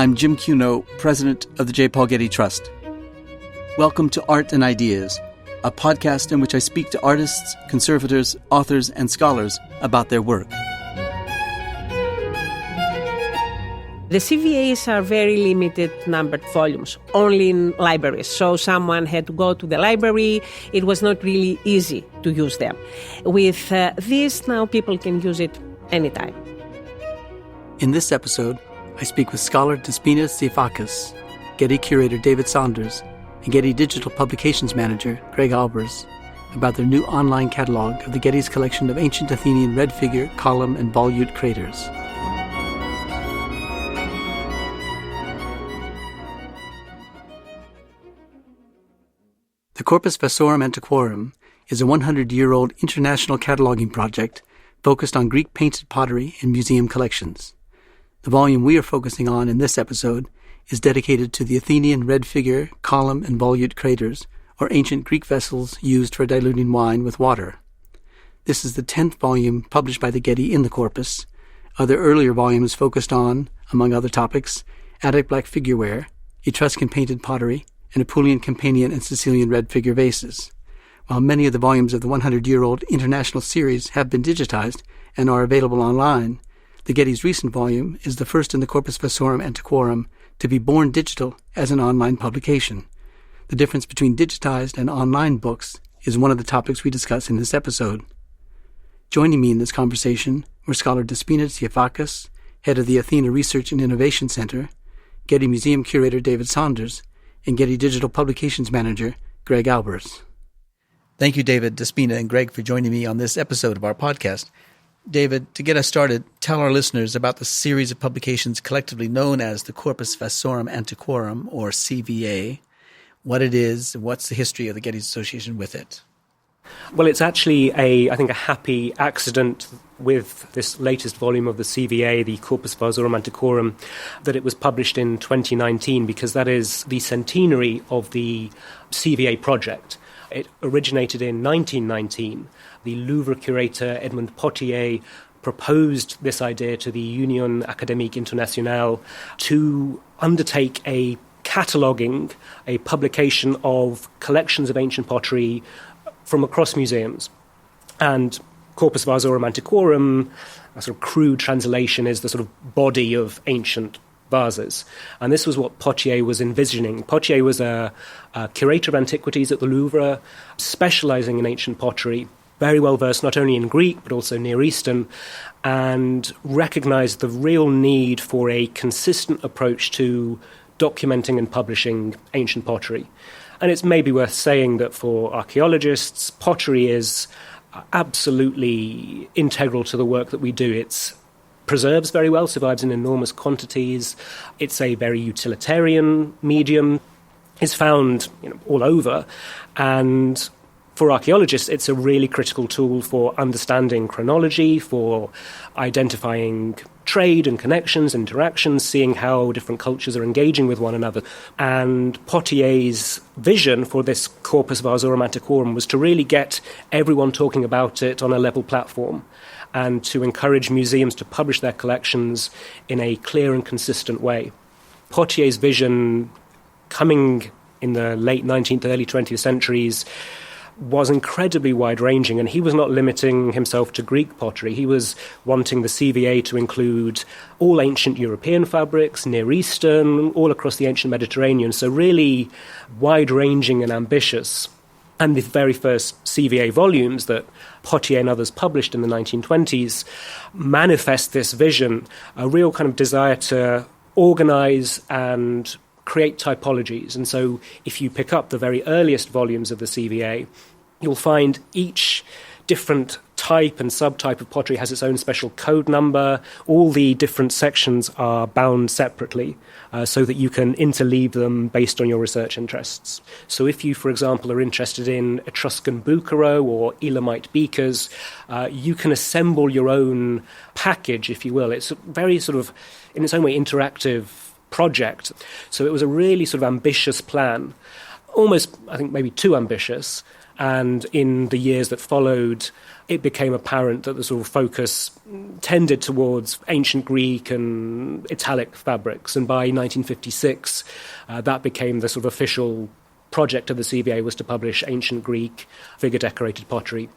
I'm Jim Cuno, president of the J. Paul Getty Trust. Welcome to Art and Ideas, a podcast in which I speak to artists, conservators, authors, and scholars about their work. The CVAs are very limited numbered volumes, only in libraries. So someone had to go to the library. It was not really easy to use them. With this, now people can use it anytime. In this episode, I speak with scholar Despoina Tsiafakis, Getty curator David Saunders, and Getty digital publications manager Greg Albers about their new online catalog of the Getty's collection of ancient Athenian red figure, column, and volute craters. The Corpus Vasorum Antiquorum is a 100-year-old international cataloging project focused on Greek painted pottery and museum collections. The volume we are focusing on in this episode is dedicated to the Athenian red figure, column, and volute craters, or ancient Greek vessels used for diluting wine with water. This is the 10th volume published by the Getty in the corpus. Other earlier volumes focused on, among other topics, Attic black figureware, Etruscan painted pottery, and Apulian, Campanian, and Sicilian red figure vases. While many of the volumes of the 100-year-old international series have been digitized and are available online, the Getty's recent volume is the first in the Corpus Vasorum Antiquorum to be born digital as an online publication. The difference between digitized and online books is one of the topics we discuss in this episode. Joining me in this conversation were scholar Despoina Tsiafakis, head of the Athena Research and Innovation Center, Getty Museum curator David Saunders, and Getty digital publications manager Greg Albers. Thank you, David, Despoina, and Greg for joining me on this episode of our podcast. David, to get us started, tell our listeners about the series of publications collectively known as the Corpus Vasorum Antiquorum, or CVA, what it is, and what's the history of the Getty's association with it. Well, it's actually I think a happy accident with this latest volume of the CVA, the Corpus Vasorum Antiquorum, that it was published in 2019, because that is the centenary of the CVA project. It originated in 1919. The Louvre curator Edmond Potier proposed this idea to the Union Académique Internationale to undertake a cataloguing, a publication of collections of ancient pottery from across museums. And Corpus Vasorum Antiquorum, a sort of crude translation, is the sort of body of ancient vases. And this was what Potier was envisioning. Potier was a curator of antiquities at the Louvre, specializing in ancient pottery, very well versed not only in Greek but also Near Eastern, and recognized the real need for a consistent approach to documenting and publishing ancient pottery. And it's maybe worth saying that for archaeologists, pottery is absolutely integral to the work that we do. It preserves very well, survives in enormous quantities. It's a very utilitarian medium. It's found all over. And for archaeologists, it's a really critical tool for understanding chronology, for identifying trade and connections, interactions, seeing how different cultures are engaging with one another. And Potier's vision for this Corpus Vasorum Antiquorum was to really get everyone talking about it on a level platform, and to encourage museums to publish their collections in a clear and consistent way. Potier's vision, coming in the late 19th, early 20th centuries, was incredibly wide-ranging, and he was not limiting himself to Greek pottery. He was wanting the CVA to include all ancient European fabrics, Near Eastern, all across the ancient Mediterranean, so really wide-ranging and ambitious. And the very first CVA volumes that Potier and others published in the 1920s manifest this vision, a real kind of desire to organize and create typologies. And so if you pick up the very earliest volumes of the CVA, you'll find each different type and subtype of pottery has its own special code number. All the different sections are bound separately so that you can interleave them based on your research interests. So if you, for example, are interested in Etruscan bucaro or Elamite beakers, you can assemble your own package, if you will. It's a very sort of, in its own way, interactive project. So it was a really sort of ambitious plan. almost, I think, maybe too ambitious. And in the years that followed, it became apparent that the sort of focus tended towards ancient Greek and Italic fabrics. And by 1956, that became the sort of official project of the CVA, was to publish ancient Greek figure-decorated pottery.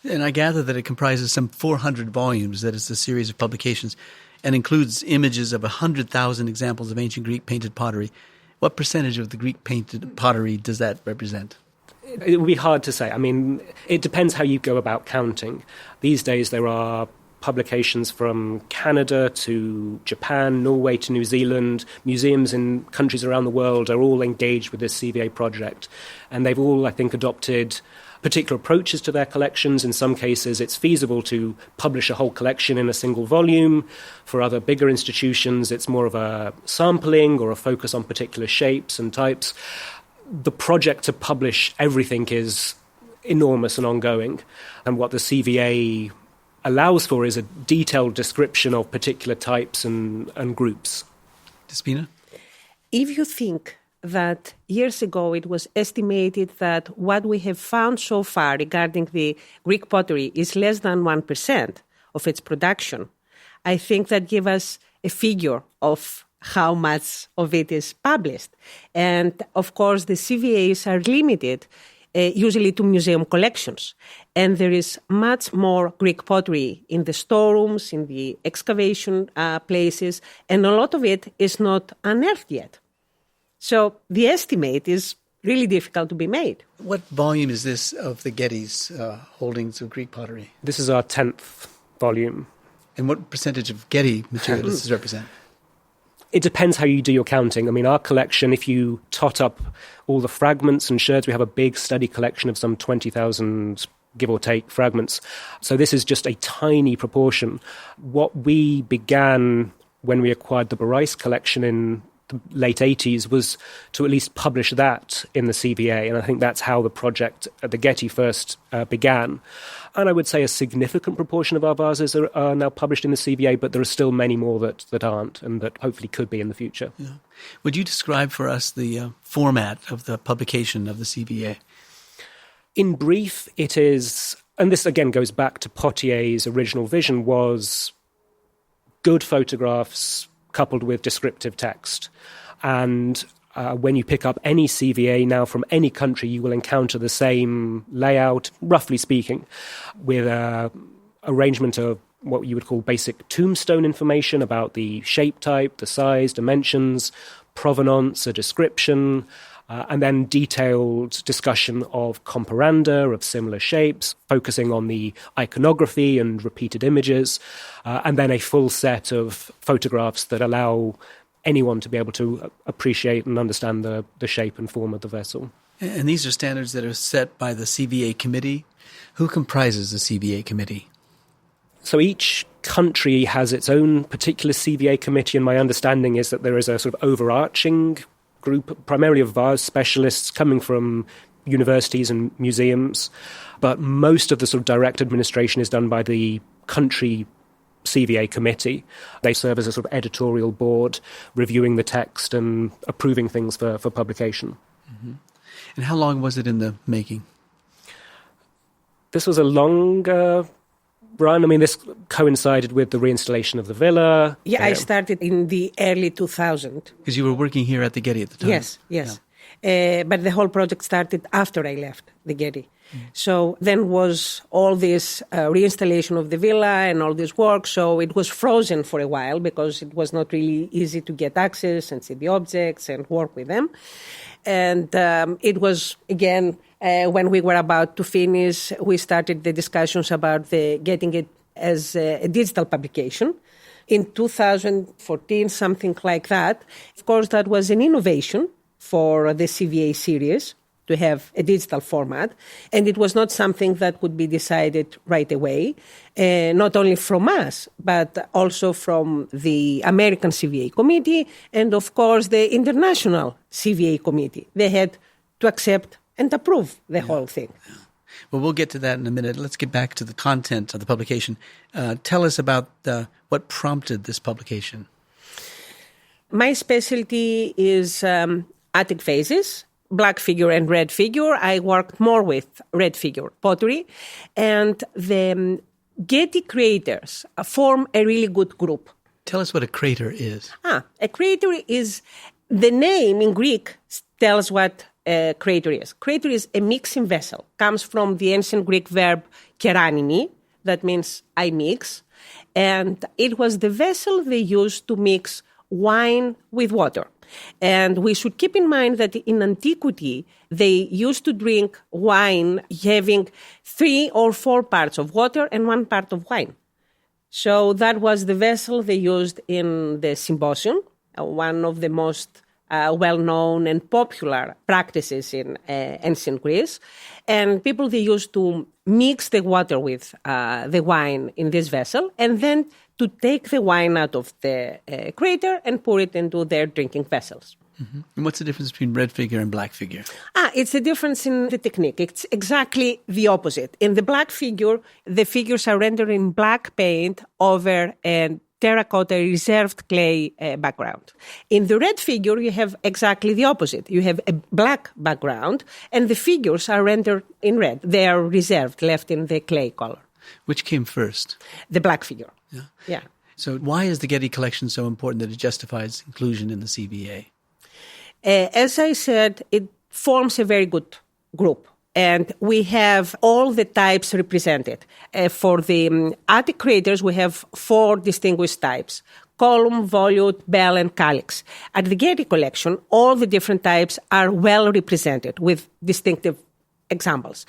And I gather that it comprises some 400 volumes, that is a series of publications, and includes images of 100,000 examples of ancient Greek painted pottery. What percentage of the Greek painted pottery does that represent? It would be hard to say. I mean, it depends how you go about counting. These days there are publications from Canada to Japan, Norway to New Zealand. Museums in countries around the world are all engaged with this CVA project. And they've all, I think, adopted particular approaches to their collections. In some cases, it's feasible to publish a whole collection in a single volume. For other bigger institutions, it's more of a sampling or a focus on particular shapes and types. The project to publish everything is enormous and ongoing. And what the CVA allows for is a detailed description of particular types and groups. Despoina? If you think that years ago it was estimated that what we have found so far regarding the Greek pottery is less than 1% of its production, I think that gives us a figure of how much of it is published. And of course, the CVAs are limited usually to museum collections. And there is much more Greek pottery in the storerooms, in the excavation places, and a lot of it is not unearthed yet. So the estimate is really difficult to be made. What volume is this of the Getty's holdings of Greek pottery? This is our 10th volume. And what percentage of Getty material does this represent? It depends how you do your counting. I mean, our collection, if you tot up all the fragments and sherds, we have a big study collection of some 20,000, give or take, fragments. So this is just a tiny proportion. What we began when we acquired the Barais collection in the late 80s was to at least publish that in the CVA. And I think that's how the project at the Getty first began. And I would say a significant proportion of our vases are now published in the CVA, but there are still many more that aren't and that hopefully could be in the future. Yeah. Would you describe for us the format of the publication of the CVA? In brief, it is, and this again goes back to Pottier's original vision, was good photographs coupled with descriptive text. And when you pick up any CVA now from any country, you will encounter the same layout, roughly speaking, with an arrangement of what you would call basic tombstone information about the shape type, the size, dimensions, provenance, a description, and then detailed discussion of comparanda of similar shapes, focusing on the iconography and repeated images, and then a full set of photographs that allow anyone to be able to appreciate and understand the shape and form of the vessel. And these are standards that are set by the CVA committee. Who comprises the CVA committee? So each country has its own particular CVA committee, and my understanding is that there is a sort of overarching group, primarily of vase specialists coming from universities and museums. But most of the sort of direct administration is done by the country CVA committee. They serve as a sort of editorial board, reviewing the text and approving things for publication. Mm-hmm. And how long was it in the making? This was a long run. I mean, this coincided with the reinstallation of the villa. Yeah, I started in the early 2000s. Because you were working here at the Getty at the time. Yes. Yeah. But the whole project started after I left the Getty. So then was all this reinstallation of the villa and all this work. So it was frozen for a while because it was not really easy to get access and see the objects and work with them. And it was, again, when we were about to finish, we started the discussions about getting it as a digital publication. In 2014, something like that. Of course, that was an innovation for the CVA series, to have a digital format. And it was not something that could be decided right away, not only from us, but also from the American CVA committee and, of course, the international CVA committee. They had to accept and approve the whole thing. Yeah. Well, we'll get to that in a minute. Let's get back to the content of the publication. Tell us about what prompted this publication. My specialty is Attic vases, black figure and red figure. I worked more with red figure pottery. And the Getty creators form a really good group. Tell us what a crater is. A crater is, the name in Greek tells what a crater is. Crater is a mixing vessel. Comes from the ancient Greek verb keranini, that means I mix. And it was the vessel they used to mix wine with water. And we should keep in mind that in antiquity, they used to drink wine having 3 or 4 parts of water and 1 part of wine. So that was the vessel they used in the symposium, one of the most well-known and popular practices in ancient Greece. And people, they used to mix the water with the wine in this vessel and then to take the wine out of the crater and pour it into their drinking vessels. Mm-hmm. And what's the difference between red figure and black figure? It's the difference in the technique. It's exactly the opposite. In the black figure, the figures are rendered in black paint over a terracotta reserved clay background. In the red figure, you have exactly the opposite. You have a black background, and the figures are rendered in red. They are reserved, left in the clay color. Which came first? The black figure. Yeah. So why is the Getty collection so important that it justifies inclusion in the CVA? As I said, it forms a very good group. And we have all the types represented. For the Attic craters, we have 4 distinguished types: column, volute, bell, and calyx. At the Getty collection, all the different types are well represented with distinctive examples.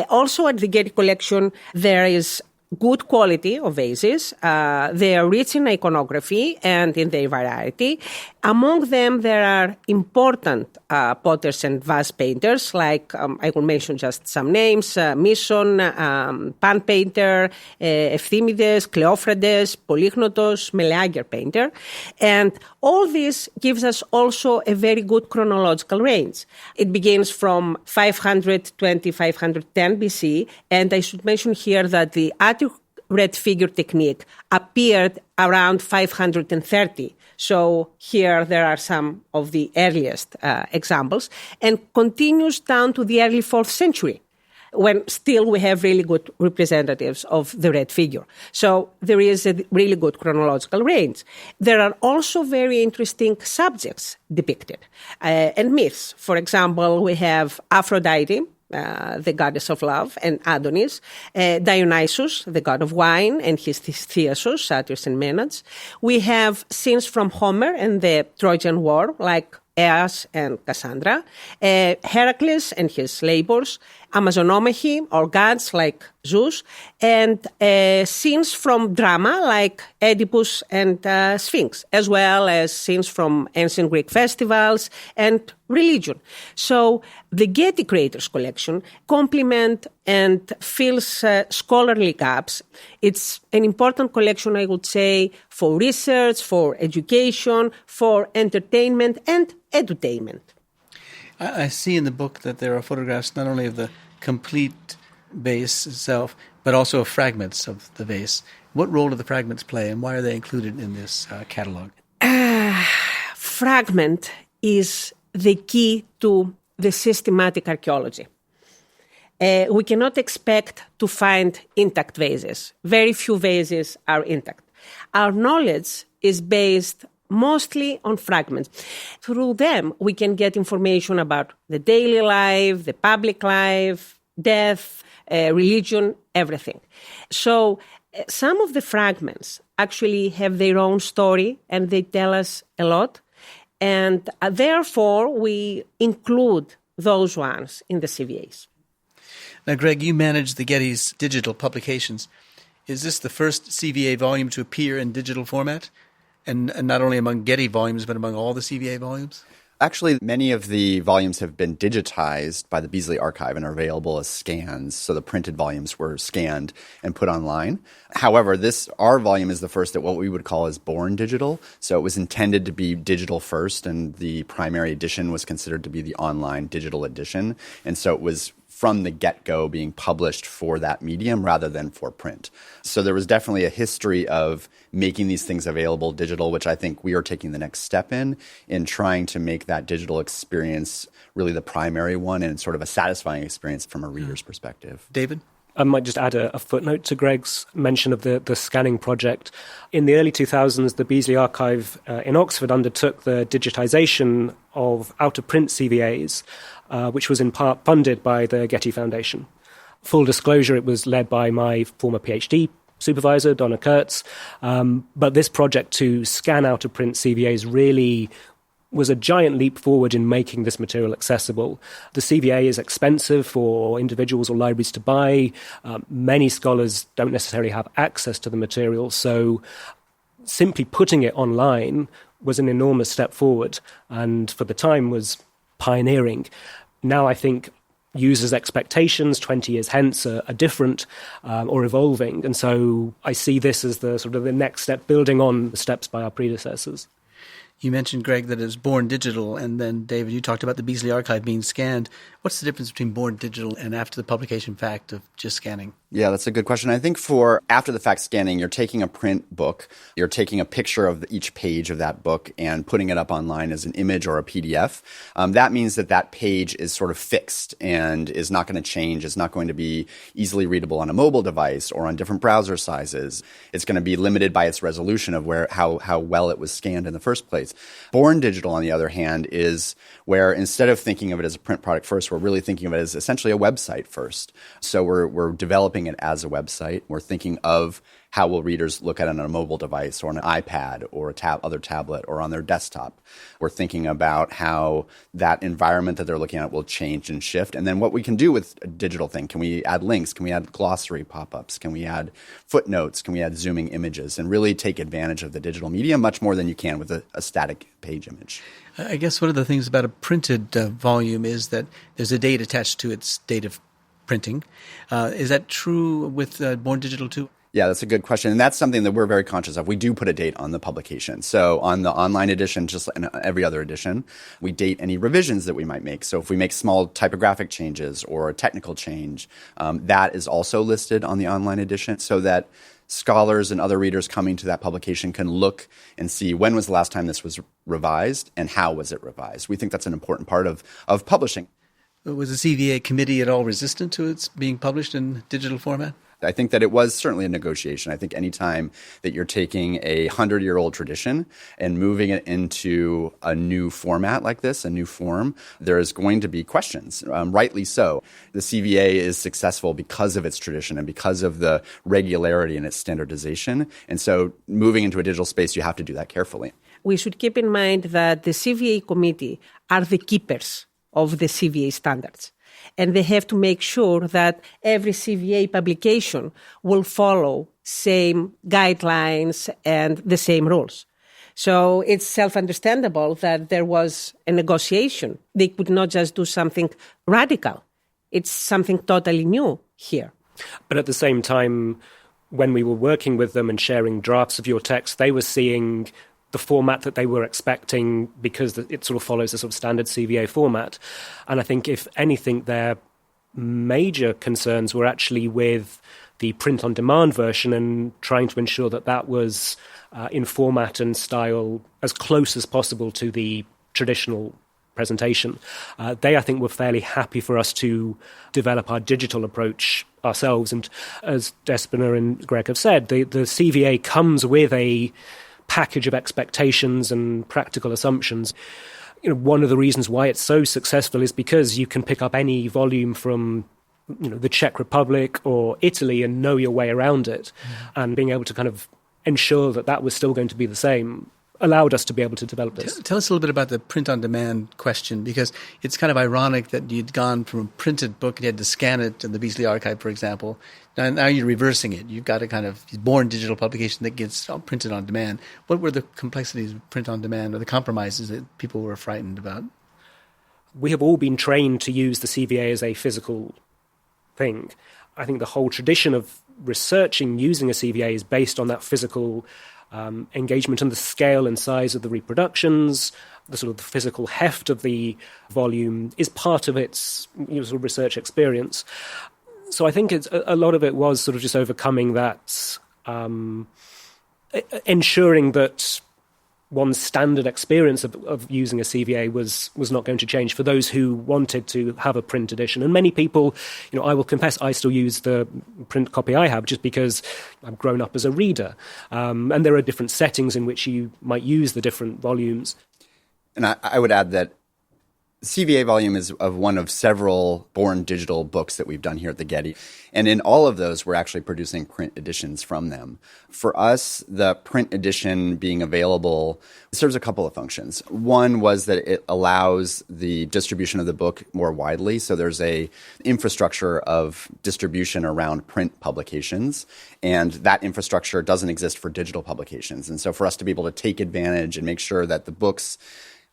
Also at the Getty collection, there is good quality of vases. They are rich in iconography and in their variety. Among them, there are important potters and vase painters, like I will mention just some names: Mison, pan painter, Ephthymides, Cleophrades, Polychnotos, Meleager painter. And all this gives us also a very good chronological range. It begins from 520, 510 BC, and I should mention here that the Attic red figure technique appeared around 530. So here there are some of the earliest examples, and continues down to the early 4th century, when still we have really good representatives of the red figure. So there is a really good chronological range. There are also very interesting subjects depicted and myths. For example, we have Aphrodite, the goddess of love, and Adonis, Dionysus, the god of wine, and his Thyrsos, satyrs and maenads. We have scenes from Homer and the Trojan War, like Aeas and Cassandra, Heracles and his labors, Amazonomachi, or gods like Zeus, and scenes from drama like Oedipus and Sphinx, as well as scenes from ancient Greek festivals and religion. So the Getty Creators Collection complement and fills scholarly gaps. It's an important collection, I would say, for research, for education, for entertainment and edutainment. I see in the book that there are photographs not only of the complete vase itself, but also of fragments of the vase. What role do the fragments play, and why are they included in this catalog? Fragment is the key to the systematic archaeology. We cannot expect to find intact vases. Very few vases are intact. Our knowledge is based mostly on fragments. Through them, we can get information about the daily life, the public life, death, religion, everything. So some of the fragments actually have their own story, and they tell us a lot. And therefore, we include those ones in the CVAs. Now, Greg, you manage the Getty's digital publications. Is this the first CVA volume to appear in digital format? And not only among Getty volumes, but among all the CVA volumes? Actually, many of the volumes have been digitized by the Beasley Archive and are available as scans. So the printed volumes were scanned and put online. However, our volume is the first that what we would call as born digital. So it was intended to be digital first, and the primary edition was considered to be the online digital edition. And so it was from the get-go being published for that medium rather than for print. So there was definitely a history of making these things available digital, which I think we are taking the next step in trying to make that digital experience really the primary one and sort of a satisfying experience from a reader's perspective. David? I might just add a footnote to Greg's mention of the scanning project. In the early 2000s, the Beazley Archive in Oxford undertook the digitization of out-of-print CVAs, which was in part funded by the Getty Foundation. Full disclosure, it was led by my former PhD supervisor, Donna Kurtz. But this project to scan out-of-print CVAs really was a giant leap forward in making this material accessible. The CVA is expensive for individuals or libraries to buy. Many scholars don't necessarily have access to the material, so simply putting it online was an enormous step forward, and for the time was pioneering. Now I think users' expectations 20 years hence are different or evolving, and so I see this as the sort of the next step, building on the steps by our predecessors. You mentioned, Greg, that it was born digital, and then, David, you talked about the Beazley Archive being scanned. What's the difference between born digital and after the publication fact of just scanning? Yeah, that's a good question. I think for after-the-fact scanning, you're taking a print book, you're taking a picture of each page of that book and putting it up online as an image or a PDF. That means that page is sort of fixed and is not going to change. It's not going to be easily readable on a mobile device or on different browser sizes. It's going to be limited by its resolution of how well it was scanned in the first place. Born digital, on the other hand, is where instead of thinking of it as a print product first, we're really thinking of it as essentially a website first. So we're developing it as a website. We're thinking of how will readers look at it on a mobile device or an iPad or other tablet or on their desktop. We're thinking about how that environment that they're looking at will change and shift. And then what we can do with a digital thing. Can we add links? Can we add glossary pop-ups? Can we add footnotes? Can we add zooming images? And really take advantage of the digital medium much more than you can with a static page image. I guess one of the things about a printed volume is that there's a date attached to its date of printing. Is that true with born digital too? Yeah, that's a good question. And that's something that we're very conscious of. We do put a date on the publication. So on the online edition, just like every other edition, we date any revisions that we might make. So if we make small typographic changes or a technical change, that is also listed on the online edition so that scholars and other readers coming to that publication can look and see when was the last time this was revised and how was it revised. We think that's an important part of publishing. Was the CVA committee at all resistant to its being published in digital format? I think that it was certainly a negotiation. I think any time that you're taking a 100-year-old tradition and moving it into a new format like this, a new form, there is going to be questions, rightly so. The CVA is successful because of its tradition and because of the regularity in its standardization. And so moving into a digital space, you have to do that carefully. We should keep in mind that the CVA committee are the keepers of the CVA standards. And they have to make sure that every CVA publication will follow same guidelines and the same rules. So it's self-understandable that there was a negotiation. They could not just do something radical. It's something totally new here. But at the same time, when we were working with them and sharing drafts of your text, they were seeing the format that they were expecting because it sort of follows the sort of standard CVA format. And I think, if anything, their major concerns were actually with the print-on-demand version and trying to ensure that was in format and style as close as possible to the traditional presentation. They, I think, were fairly happy for us to develop our digital approach ourselves. And as Despoina and Greg have said, the CVA comes with a package of expectations and practical assumptions. One of the reasons why it's so successful is because you can pick up any volume from the Czech Republic or Italy and know your way around it. And being able to kind of ensure that was still going to be the same allowed us to be able to develop this. Tell us a little bit about the print-on-demand question, because it's kind of ironic that you'd gone from a printed book and you had to scan it in the Beazley Archive, for example. Now you're reversing it. You've got a kind of born digital publication that gets printed on demand. What were the complexities of print-on-demand or the compromises that people were frightened about? We have all been trained to use the CVA as a physical thing. I think the whole tradition of researching using a CVA is based on that physical engagement and the scale and size of the reproductions, the sort of the physical heft of the volume is part of its sort of research experience. So I think a lot of it was sort of just overcoming that, ensuring that one's standard experience of using a CVA was not going to change for those who wanted to have a print edition. And many people, I will confess, I still use the print copy I have just because I've grown up as a reader. And there are different settings in which you might use the different volumes. And I would add that CVA volume is of one of several born digital books that we've done here at the Getty. And in all of those, we're actually producing print editions from them. For us, the print edition being available serves a couple of functions. One was that it allows the distribution of the book more widely. So there's a infrastructure of distribution around print publications, and that infrastructure doesn't exist for digital publications. And so for us to be able to take advantage and make sure that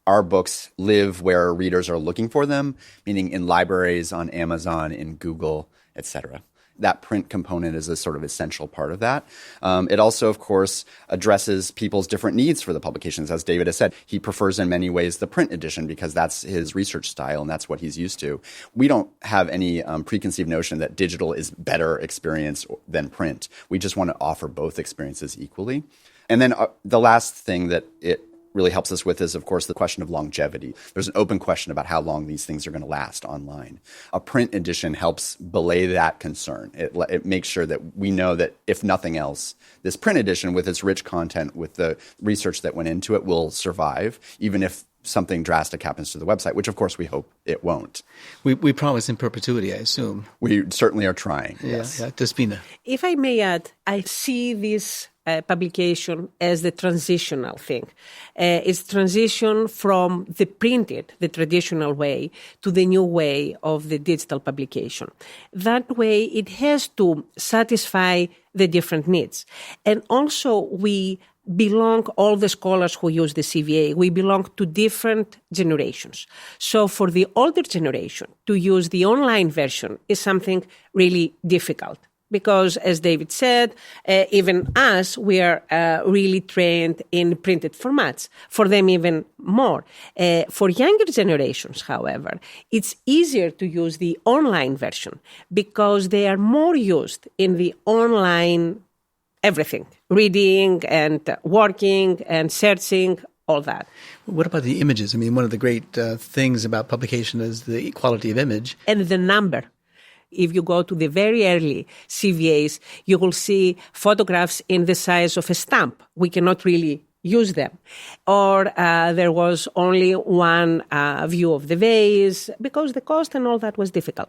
our books live where readers are looking for them, meaning in libraries, on Amazon, in Google, etc. That print component is a sort of essential part of that. It also, of course, addresses people's different needs for the publications. As David has said, he prefers in many ways the print edition because that's his research style and that's what he's used to. We don't have any preconceived notion that digital is better experience than print. We just want to offer both experiences equally. And then the last thing that it really helps us with is, of course, the question of longevity. There's an open question about how long these things are going to last online. A print edition helps belay that concern. It makes sure that we know that, if nothing else, this print edition with its rich content, with the research that went into it, will survive, even if something drastic happens to the website, which, of course, we hope it won't. We promise in perpetuity, I assume. We certainly are trying, yes. Yeah, Despoina. If I may add, I see this publication as the transitional thing. It's transition from the printed, the traditional way, to the new way of the digital publication. That way, it has to satisfy the different needs. And also, all the scholars who use the CVA, we belong to different generations. So for the older generation, to use the online version is something really difficult. Because, as David said, even us, we are really trained in printed formats. For them, even more. For younger generations, however, it's easier to use the online version because they are more used in the online everything, reading and working and searching, all that. What about the images? I mean, one of the great things about publication is the quality of image. And the number. If you go to the very early CVAs, you will see photographs in the size of a stamp. We cannot really use them. Or there was only one view of the vase because the cost and all that was difficult.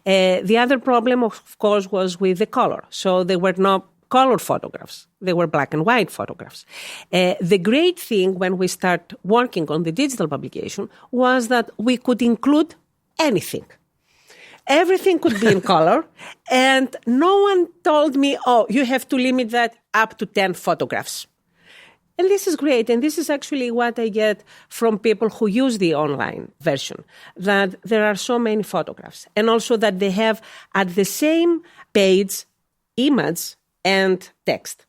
The other problem, of course, was with the color. So there were no color photographs. They were black and white photographs. The great thing when we start working on the digital publication was that we could include anything. Everything could be in color, and no one told me, you have to limit that up to 10 photographs. And this is great, and this is actually what I get from people who use the online version, that there are so many photographs, and also that they have at the same page image and text.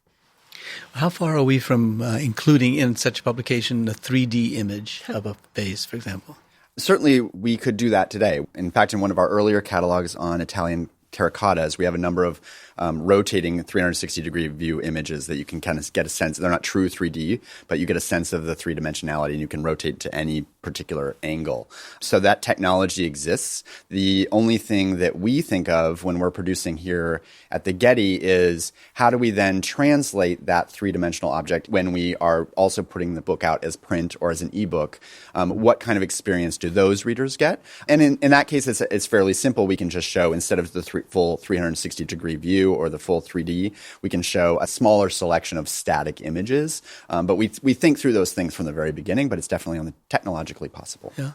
How far are we from including in such a publication a 3D image of a vase, for example? Certainly, we could do that today. In fact, in one of our earlier catalogs on Italian terracottas, we have a number of rotating 360-degree view images that you can kind of get a sense. They're not true 3D, but you get a sense of the three-dimensionality, and you can rotate to any particular angle. So that technology exists. The only thing that we think of when we're producing here at the Getty is how do we then translate that three-dimensional object when we are also putting the book out as print or as an ebook? What kind of experience do those readers get? And in that case, it's fairly simple. We can just show, instead of the full 360-degree view or the full 3D, we can show a smaller selection of static images. But we think through those things from the very beginning, but it's definitely technologically possible. Yeah.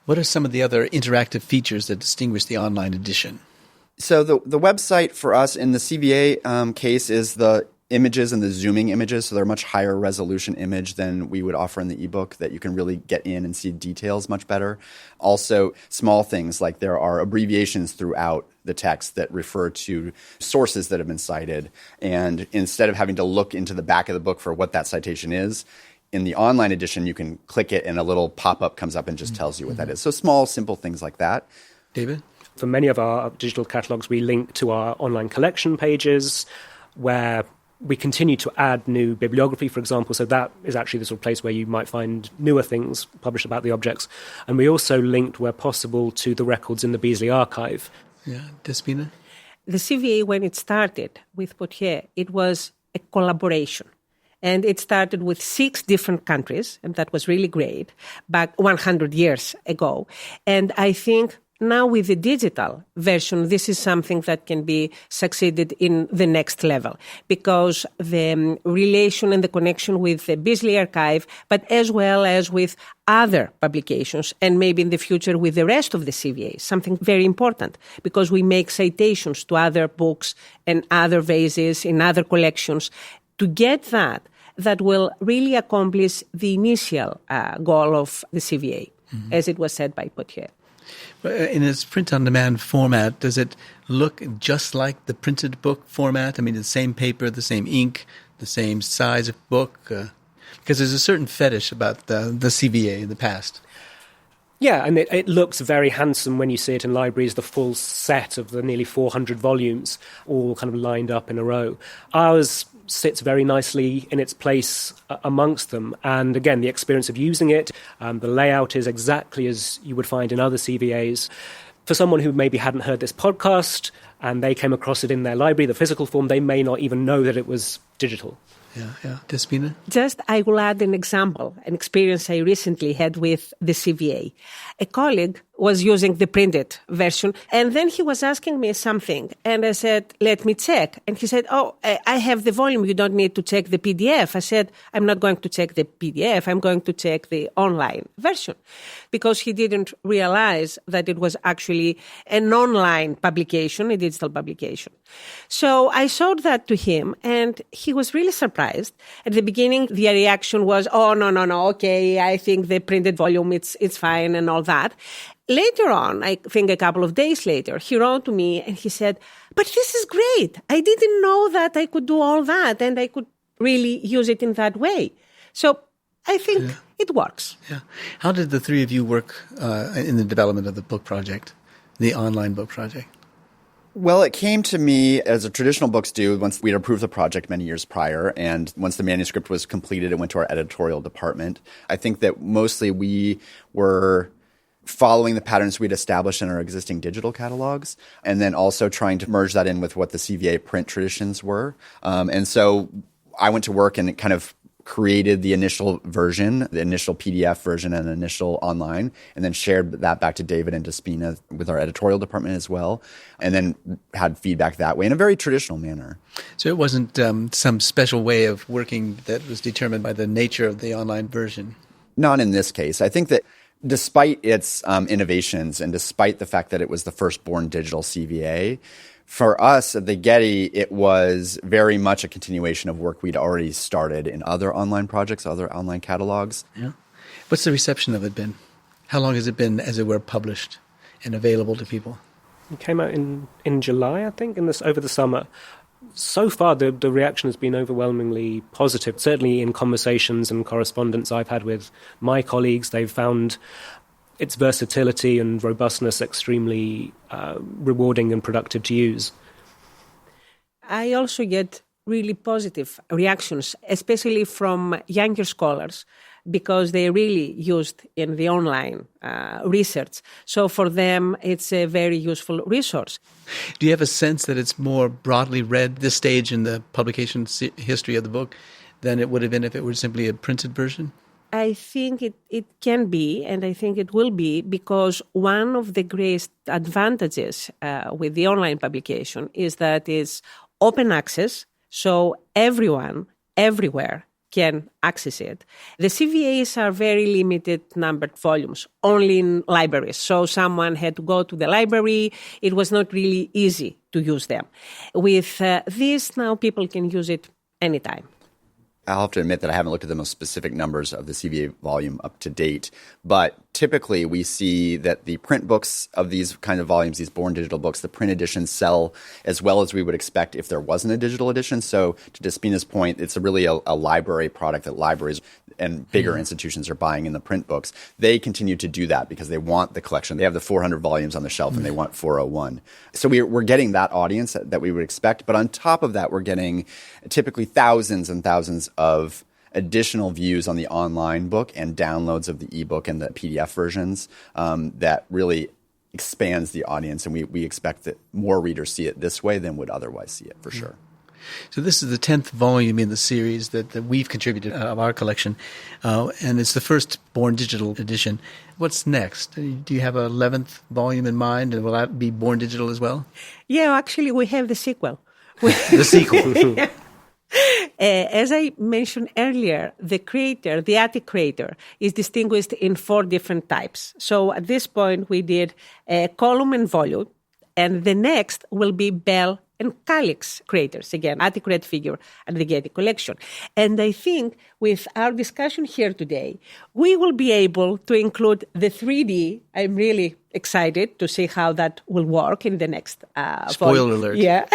What are some of the other interactive features that distinguish the online edition? So the website for us in the CVA case is the images and the zooming images, so they're a much higher resolution image than we would offer in the ebook, that you can really get in and see details much better. Also, small things like there are abbreviations throughout the text that refer to sources that have been cited. And instead of having to look into the back of the book for what that citation is, in the online edition, you can click it and a little pop-up comes up and just tells you what that is. So small, simple things like that. David? For many of our digital catalogues, we link to our online collection pages where we continue to add new bibliography, for example. So that is actually the sort of place where you might find newer things published about the objects. And we also linked, where possible, to the records in the Beazley archive. Yeah, Despoina? The CVA, when it started with Poitiers, it was a collaboration. And it started with 6 different countries, and that was really great, back 100 years ago. And I think now with the digital version, this is something that can be succeeded in the next level, because the relation and the connection with the Beazley archive, but as well as with other publications, and maybe in the future with the rest of the CVA, something very important, because we make citations to other books and other vases in other collections. To get that will really accomplish the initial goal of the CVA, as it was said by Poitiers. In its print-on-demand format, does it look just like the printed book format? I mean, the same paper, the same ink, the same size of book? Because there's a certain fetish about the CVA in the past. Yeah, and it looks very handsome when you see it in libraries, the full set of the nearly 400 volumes, all kind of lined up in a row. Ours sits very nicely in its place amongst them. And again, the experience of using it, the layout is exactly as you would find in other CVAs. For someone who maybe hadn't heard this podcast and they came across it in their library, the physical form, they may not even know that it was digital. Yeah. Despoina? Just, I will add an example, an experience I recently had with the CVA. A colleague was using the printed version, and then he was asking me something, and I said, let me check. And he said, I have the volume, you don't need to check the PDF. I said, I'm not going to check the PDF, I'm going to check the online version, because he didn't realize that it was actually an online publication, a digital publication. So I showed that to him, and he was really surprised. At the beginning, the reaction was, oh, no, okay, I think the printed volume, it's fine and all that. Later on, I think a couple of days later, he wrote to me and he said, but this is great. I didn't know that I could do all that and I could really use it in that way. So I think it works. Yeah. How did the three of you work in the development of the book project, the online book project? Well, it came to me as a traditional books do once we'd approved the project many years prior, and once the manuscript was completed, it went to our editorial department. I think that mostly we were following the patterns we'd established in our existing digital catalogs, and then also trying to merge that in with what the CVA print traditions were. And so I went to work and kind of created the initial version, the initial PDF version and initial online, and then shared that back to David and Despoina with our editorial department as well, and then had feedback that way in a very traditional manner. So it wasn't some special way of working that was determined by the nature of the online version? Not in this case. I think that despite its innovations and despite the fact that it was the firstborn digital CVA, for us at the Getty, it was very much a continuation of work we'd already started in other online projects, other online catalogs. Yeah. What's the reception of it been? How long has it been, as it were, published and available to people? It came out in July, I think, over the summer. So far, the reaction has been overwhelmingly positive. Certainly in conversations and correspondence I've had with my colleagues, they've found its versatility and robustness extremely rewarding and productive to use. I also get really positive reactions, especially from younger scholars, because they really used in the online research. So for them, it's a very useful resource. Do you have a sense that it's more broadly read this stage in the publication history of the book than it would have been if it were simply a printed version? I think it can be, and I think it will be, because one of the greatest advantages with the online publication is that it's open access, so everyone, everywhere, can access it. The CVAs are very limited numbered volumes, only in libraries. So someone had to go to the library. It was not really easy to use them. With this, now people can use it anytime. I'll have to admit that I haven't looked at the most specific numbers of the CVA volume up to date, but typically we see that the print books of these kind of volumes, these born digital books, the print editions sell as well as we would expect if there wasn't a digital edition. So to Despoina's point, it's really a library product that libraries and bigger institutions are buying in the print books. They continue to do that because they want the collection. They have the 400 volumes on the shelf and they want 401. So we're getting that audience that we would expect. But on top of that, we're getting typically thousands and thousands of additional views on the online book and downloads of the ebook and the PDF versions that really expands the audience. And we expect that more readers see it this way than would otherwise see it, for sure. So this is the 10th volume in the series that we've contributed of our collection, and it's the first born digital edition. What's next? Do you have an 11th volume in mind, and will that be born digital as well? Yeah, actually, we have the sequel. The sequel. Yeah. As I mentioned earlier, the curator, the attic curator, is distinguished in 4 different types. So at this point, we did column and volume, and the next will be bell and calyx creators, again, attic red figure and the Getty collection. And I think with our discussion here today, we will be able to include the 3D. I'm really excited to see how that will work in the next Spoiler alert. Yeah.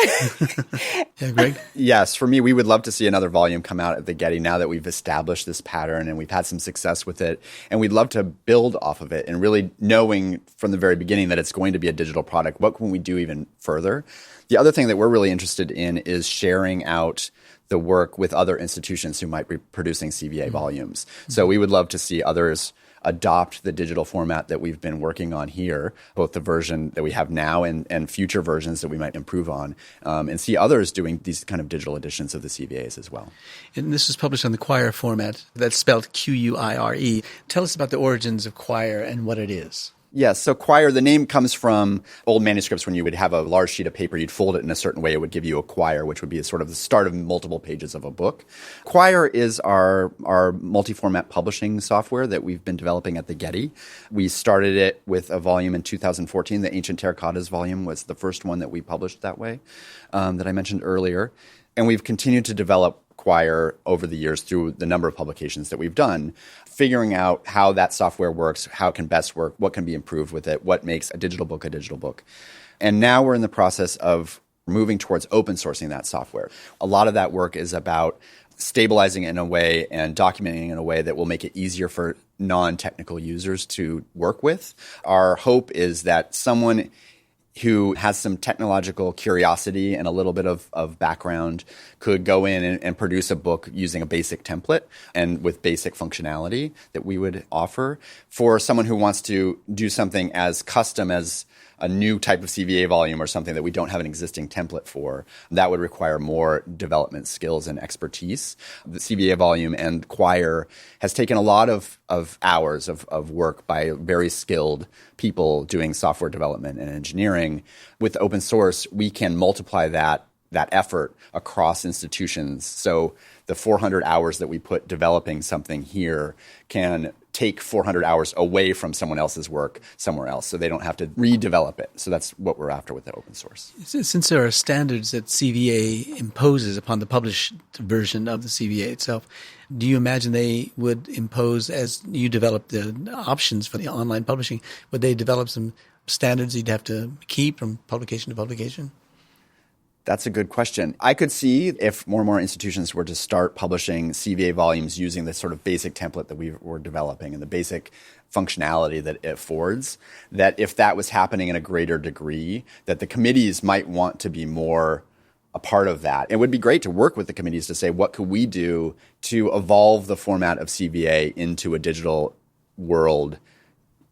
Yeah, Greg? Yes, for me, we would love to see another volume come out at the Getty now that we've established this pattern and we've had some success with it. And we'd love to build off of it and really knowing from the very beginning that it's going to be a digital product. What can we do even further? The other thing that we're really interested in is sharing out the work with other institutions who might be producing CVA volumes. So we would love to see others adopt the digital format that we've been working on here, both the version that we have now and future versions that we might improve on, and see others doing these kind of digital editions of the CVAs as well. And this is published on the Quire format. That's spelled Quire. Tell us about the origins of Quire and what it is. Yes, so Quire, the name comes from old manuscripts. When you would have a large sheet of paper, you'd fold it in a certain way. It would give you a quire, which would be sort of the start of multiple pages of a book. Quire is our multi-format publishing software that we've been developing at the Getty. We started it with a volume in 2014. The Ancient Terracottas volume was the first one that we published that way, that I mentioned earlier. And we've continued to develop Quire over the years through the number of publications that we've done, figuring out how that software works, how it can best work, what can be improved with it, what makes a digital book a digital book. And now we're in the process of moving towards open sourcing that software. A lot of that work is about stabilizing it in a way and documenting it in a way that will make it easier for non-technical users to work with. Our hope is that someone who has some technological curiosity and a little bit of background could go in and produce a book using a basic template and with basic functionality that we would offer. For someone who wants to do something as custom as a new type of CVA volume or something that we don't have an existing template for, that would require more development skills and expertise. The CVA volume and Quire has taken a lot of hours of work by very skilled people doing software development and engineering. With open source, we can multiply that effort across institutions. So the 400 hours that we put developing something here can take 400 hours away from someone else's work somewhere else, so they don't have to redevelop it. So that's what we're after with the open source. Since there are standards that CVA imposes upon the published version of the CVA itself, do you imagine they would impose, as you develop the options for the online publishing, would they develop some standards you'd have to keep from publication to publication? That's a good question. I could see if more and more institutions were to start publishing CVA volumes using the sort of basic template that we were developing and the basic functionality that it affords, that if that was happening in a greater degree, that the committees might want to be more a part of that. It would be great to work with the committees to say, what could we do to evolve the format of CVA into a digital world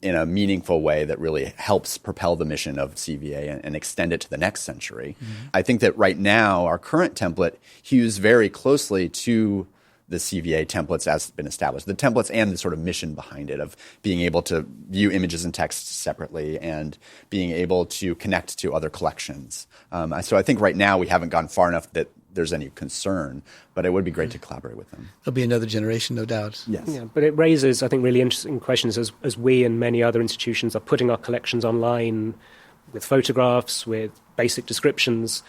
in a meaningful way that really helps propel the mission of CVA and extend it to the next century. Mm-hmm. I think that right now, our current template hews very closely to the CVA templates as been established. The templates and the sort of mission behind it of being able to view images and text separately and being able to connect to other collections. So I think right now we haven't gone far enough that there's any concern, but it would be great to collaborate with them. There'll be another generation, no doubt. Yes. Yeah, but it raises, I think, really interesting questions as we and many other institutions are putting our collections online with photographs, with basic descriptions.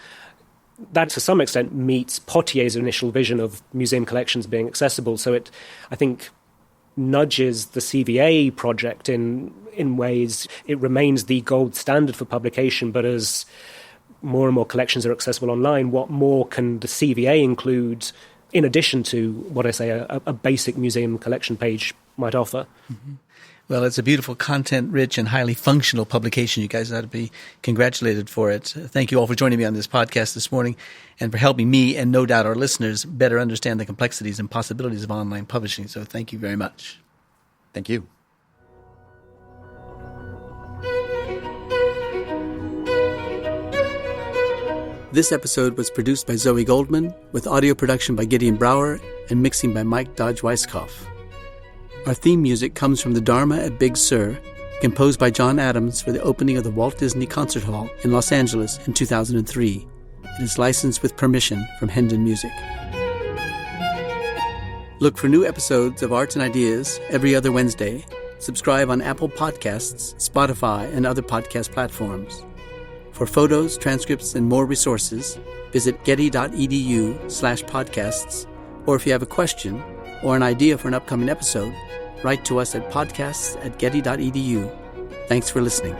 that to some extent meets Potier's initial vision of museum collections being accessible. So it, I think, nudges the CVA project in ways. It remains the gold standard for publication, but as more and more collections are accessible online, what more can the CVA include in addition to what I say a basic museum collection page might offer? Mm-hmm. Well, it's a beautiful, content-rich, and highly functional publication. You guys ought to be congratulated for it. Thank you all for joining me on this podcast this morning and for helping me and no doubt our listeners better understand the complexities and possibilities of online publishing. So thank you very much. Thank you. This episode was produced by Zoe Goldman, with audio production by Gideon Brower and mixing by Mike Dodge-Weisskopf. Our theme music comes from the Dharma at Big Sur, composed by John Adams for the opening of the Walt Disney Concert Hall in Los Angeles in 2003. It is licensed with permission from Hendon Music. Look for new episodes of Arts and Ideas every other Wednesday. Subscribe on Apple Podcasts, Spotify, and other podcast platforms. For photos, transcripts, and more resources, visit getty.edu/podcasts, or if you have a question or an idea for an upcoming episode, write to us at podcasts@getty.edu. Thanks for listening.